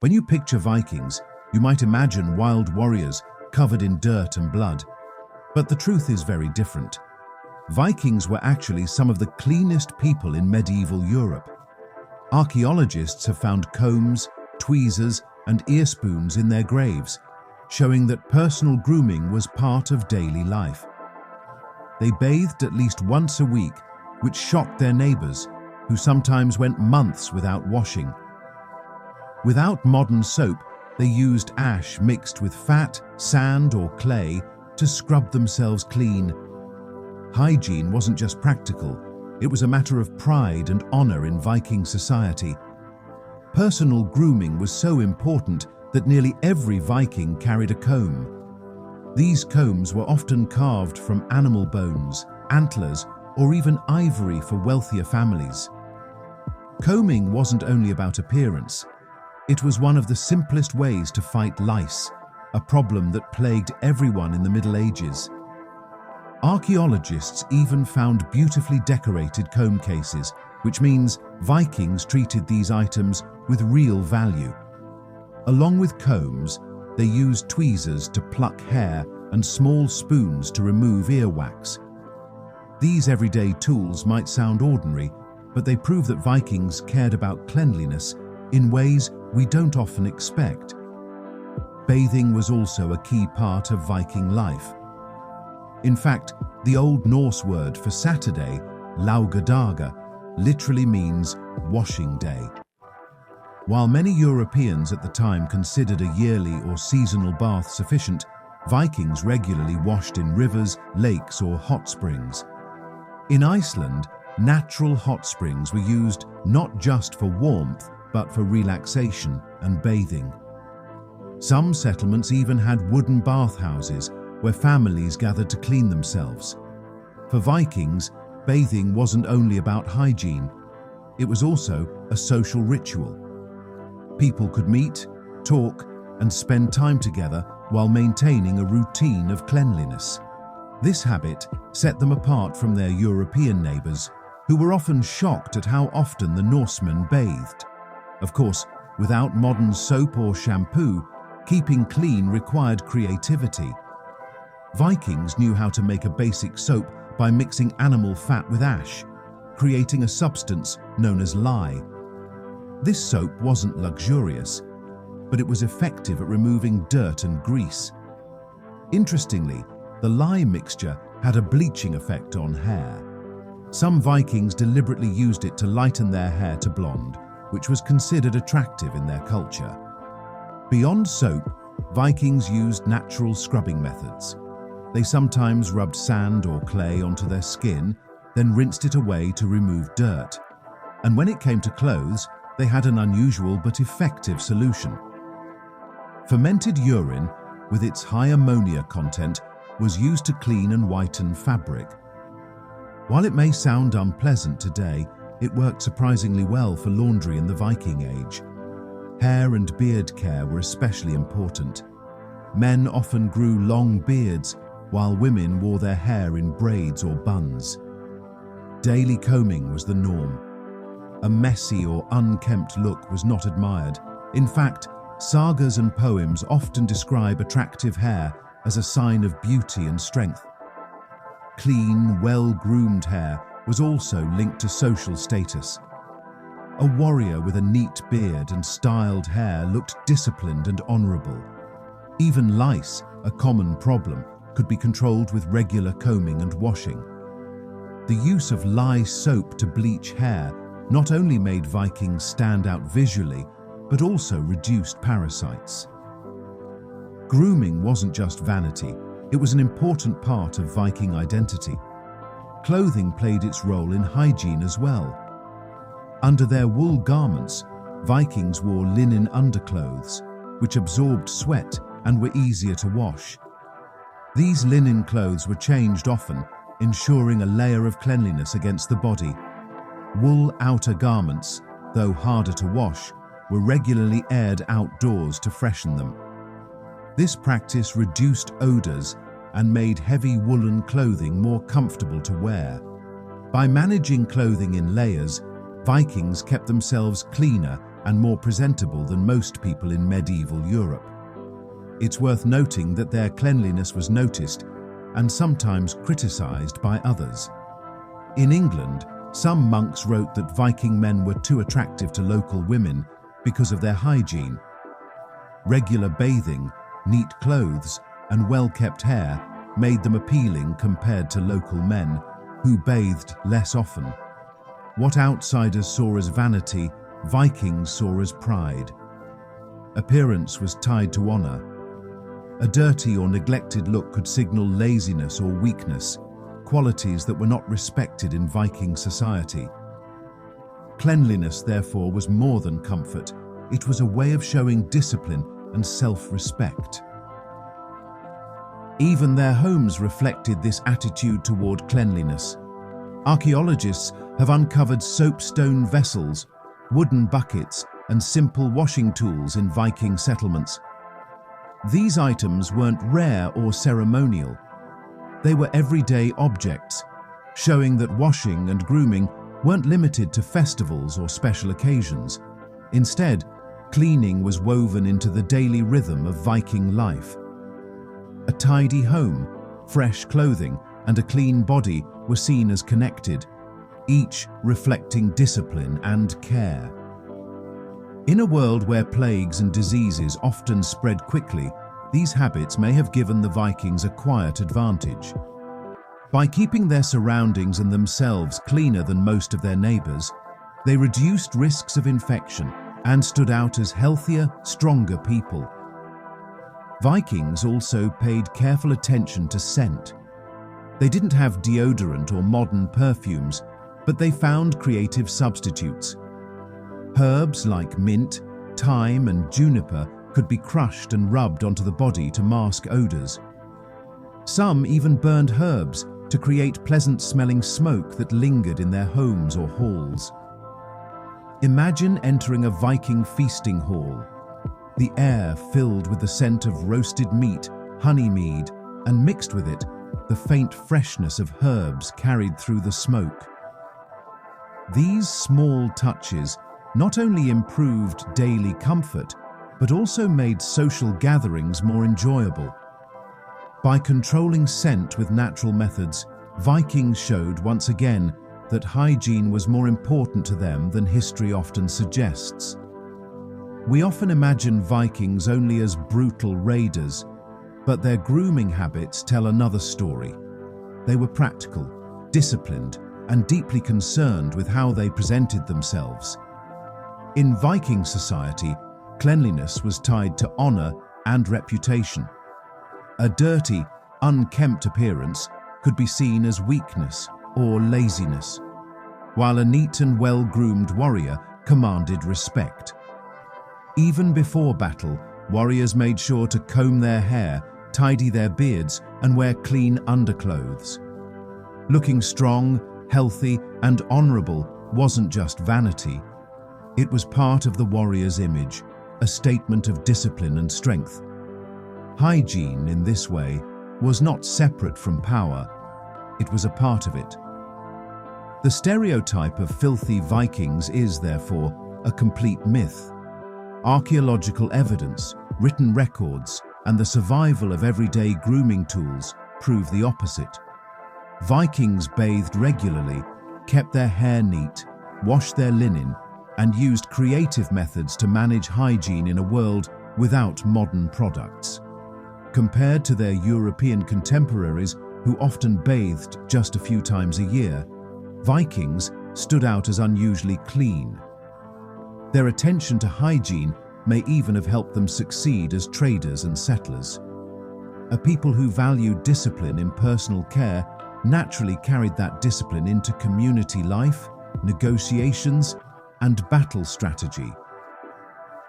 When you picture Vikings, you might imagine wild warriors covered in dirt and blood. But the truth is very different. Vikings were actually some of the cleanest people in medieval Europe. Archaeologists have found combs, tweezers, and ear spoons in their graves, showing that personal grooming was part of daily life. They bathed at least once a week, which shocked their neighbors, who sometimes went months without washing. Without modern soap, they used ash mixed with fat, sand, or clay to scrub themselves clean. Hygiene wasn't just practical, it was a matter of pride and honor in Viking society. Personal grooming was so important that nearly every Viking carried a comb. These combs were often carved from animal bones, antlers, or even ivory for wealthier families. Combing wasn't only about appearance. It was one of the simplest ways to fight lice, a problem that plagued everyone in the Middle Ages. Archaeologists even found beautifully decorated comb cases, which means Vikings treated these items with real value. Along with combs, they used tweezers to pluck hair and small spoons to remove earwax. These everyday tools might sound ordinary, but they prove that Vikings cared about cleanliness in ways we don't often expect. Bathing was also a key part of Viking life. In fact, the Old Norse word for Saturday, laugardaga, literally means washing day. While many Europeans at the time considered a yearly or seasonal bath sufficient, Vikings regularly washed in rivers, lakes, or hot springs. In Iceland, natural hot springs were used not just for warmth, but for relaxation and bathing. Some settlements even had wooden bathhouses where families gathered to clean themselves. For Vikings, bathing wasn't only about hygiene, it was also a social ritual. People could meet, talk, and spend time together while maintaining a routine of cleanliness. This habit set them apart from their European neighbors, who were often shocked at how often the Norsemen bathed. Of course, without modern soap or shampoo, keeping clean required creativity. Vikings knew how to make a basic soap by mixing animal fat with ash, creating a substance known as lye. This soap wasn't luxurious, but it was effective at removing dirt and grease. Interestingly, the lye mixture had a bleaching effect on hair. Some Vikings deliberately used it to lighten their hair to blonde, which was considered attractive in their culture. Beyond soap, Vikings used natural scrubbing methods. They sometimes rubbed sand or clay onto their skin, then rinsed it away to remove dirt. And when it came to clothes, they had an unusual but effective solution. Fermented urine, with its high ammonia content, was used to clean and whiten fabric. While it may sound unpleasant today, it worked surprisingly well for laundry in the Viking Age. Hair and beard care were especially important. Men often grew long beards, while women wore their hair in braids or buns. Daily combing was the norm. A messy or unkempt look was not admired. In fact, sagas and poems often describe attractive hair as a sign of beauty and strength. Clean, well-groomed hair was also linked to social status. A warrior with a neat beard and styled hair looked disciplined and honorable. Even lice, a common problem, could be controlled with regular combing and washing. The use of lye soap to bleach hair not only made Vikings stand out visually, but also reduced parasites. Grooming wasn't just vanity, it was an important part of Viking identity. Clothing played its role in hygiene as well. Under their wool garments, Vikings wore linen underclothes, which absorbed sweat and were easier to wash. These linen clothes were changed often, ensuring a layer of cleanliness against the body. Wool outer garments, though harder to wash, were regularly aired outdoors to freshen them. This practice reduced odors and made heavy woolen clothing more comfortable to wear. By managing clothing in layers, Vikings kept themselves cleaner and more presentable than most people in medieval Europe. It's worth noting that their cleanliness was noticed and sometimes criticized by others. In England, some monks wrote that Viking men were too attractive to local women because of their hygiene. Regular bathing, neat clothes, and well-kept hair made them appealing compared to local men who bathed less often. What outsiders saw as vanity, Vikings saw as pride. Appearance was tied to honor. A dirty or neglected look could signal laziness or weakness, qualities that were not respected in Viking society. Cleanliness, therefore, was more than comfort. It was a way of showing discipline and self-respect. Even their homes reflected this attitude toward cleanliness. Archaeologists have uncovered soapstone vessels, wooden buckets, and simple washing tools in Viking settlements. These items weren't rare or ceremonial. They were everyday objects, showing that washing and grooming weren't limited to festivals or special occasions. Instead, cleaning was woven into the daily rhythm of Viking life. A tidy home, fresh clothing, and a clean body were seen as connected, each reflecting discipline and care. In a world where plagues and diseases often spread quickly, these habits may have given the Vikings a quiet advantage. By keeping their surroundings and themselves cleaner than most of their neighbors, they reduced risks of infection and stood out as healthier, stronger people. Vikings also paid careful attention to scent. They didn't have deodorant or modern perfumes, but they found creative substitutes. Herbs like mint, thyme, and juniper could be crushed and rubbed onto the body to mask odors. Some even burned herbs to create pleasant-smelling smoke that lingered in their homes or halls. Imagine entering a Viking feasting hall. The air filled with the scent of roasted meat, honey mead, and mixed with it, the faint freshness of herbs carried through the smoke. These small touches not only improved daily comfort, but also made social gatherings more enjoyable. By controlling scent with natural methods, Vikings showed once again that hygiene was more important to them than history often suggests. We often imagine Vikings only as brutal raiders, but their grooming habits tell another story. They were practical, disciplined, and deeply concerned with how they presented themselves. In Viking society, cleanliness was tied to honor and reputation. A dirty, unkempt appearance could be seen as weakness or laziness, while a neat and well-groomed warrior commanded respect. Even before battle, warriors made sure to comb their hair, tidy their beards, and wear clean underclothes. Looking strong, healthy, and honorable wasn't just vanity. It was part of the warrior's image, a statement of discipline and strength. Hygiene, in this way, was not separate from power. It was a part of it. The stereotype of filthy Vikings is, therefore, a complete myth. Archaeological evidence, written records, and the survival of everyday grooming tools prove the opposite. Vikings bathed regularly, kept their hair neat, washed their linen, and used creative methods to manage hygiene in a world without modern products. Compared to their European contemporaries, who often bathed just a few times a year, Vikings stood out as unusually clean. Their attention to hygiene may even have helped them succeed as traders and settlers. A people who valued discipline in personal care naturally carried that discipline into community life, negotiations, and battle strategy.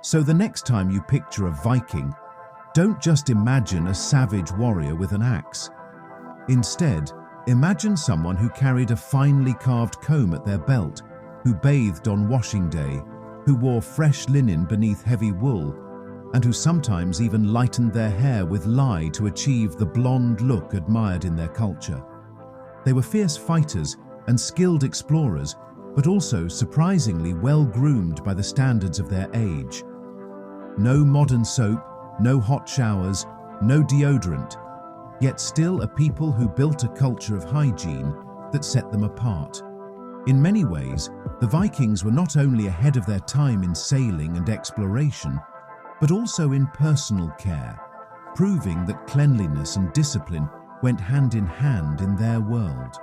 So the next time you picture a Viking, don't just imagine a savage warrior with an axe. Instead, imagine someone who carried a finely carved comb at their belt, who bathed on washing day, who wore fresh linen beneath heavy wool, and who sometimes even lightened their hair with lye to achieve the blonde look admired in their culture. They were fierce fighters and skilled explorers, but also surprisingly well-groomed by the standards of their age. No modern soap, no hot showers, no deodorant, yet still a people who built a culture of hygiene that set them apart. In many ways, the Vikings were not only ahead of their time in sailing and exploration, but also in personal care, proving that cleanliness and discipline went hand in hand in their world.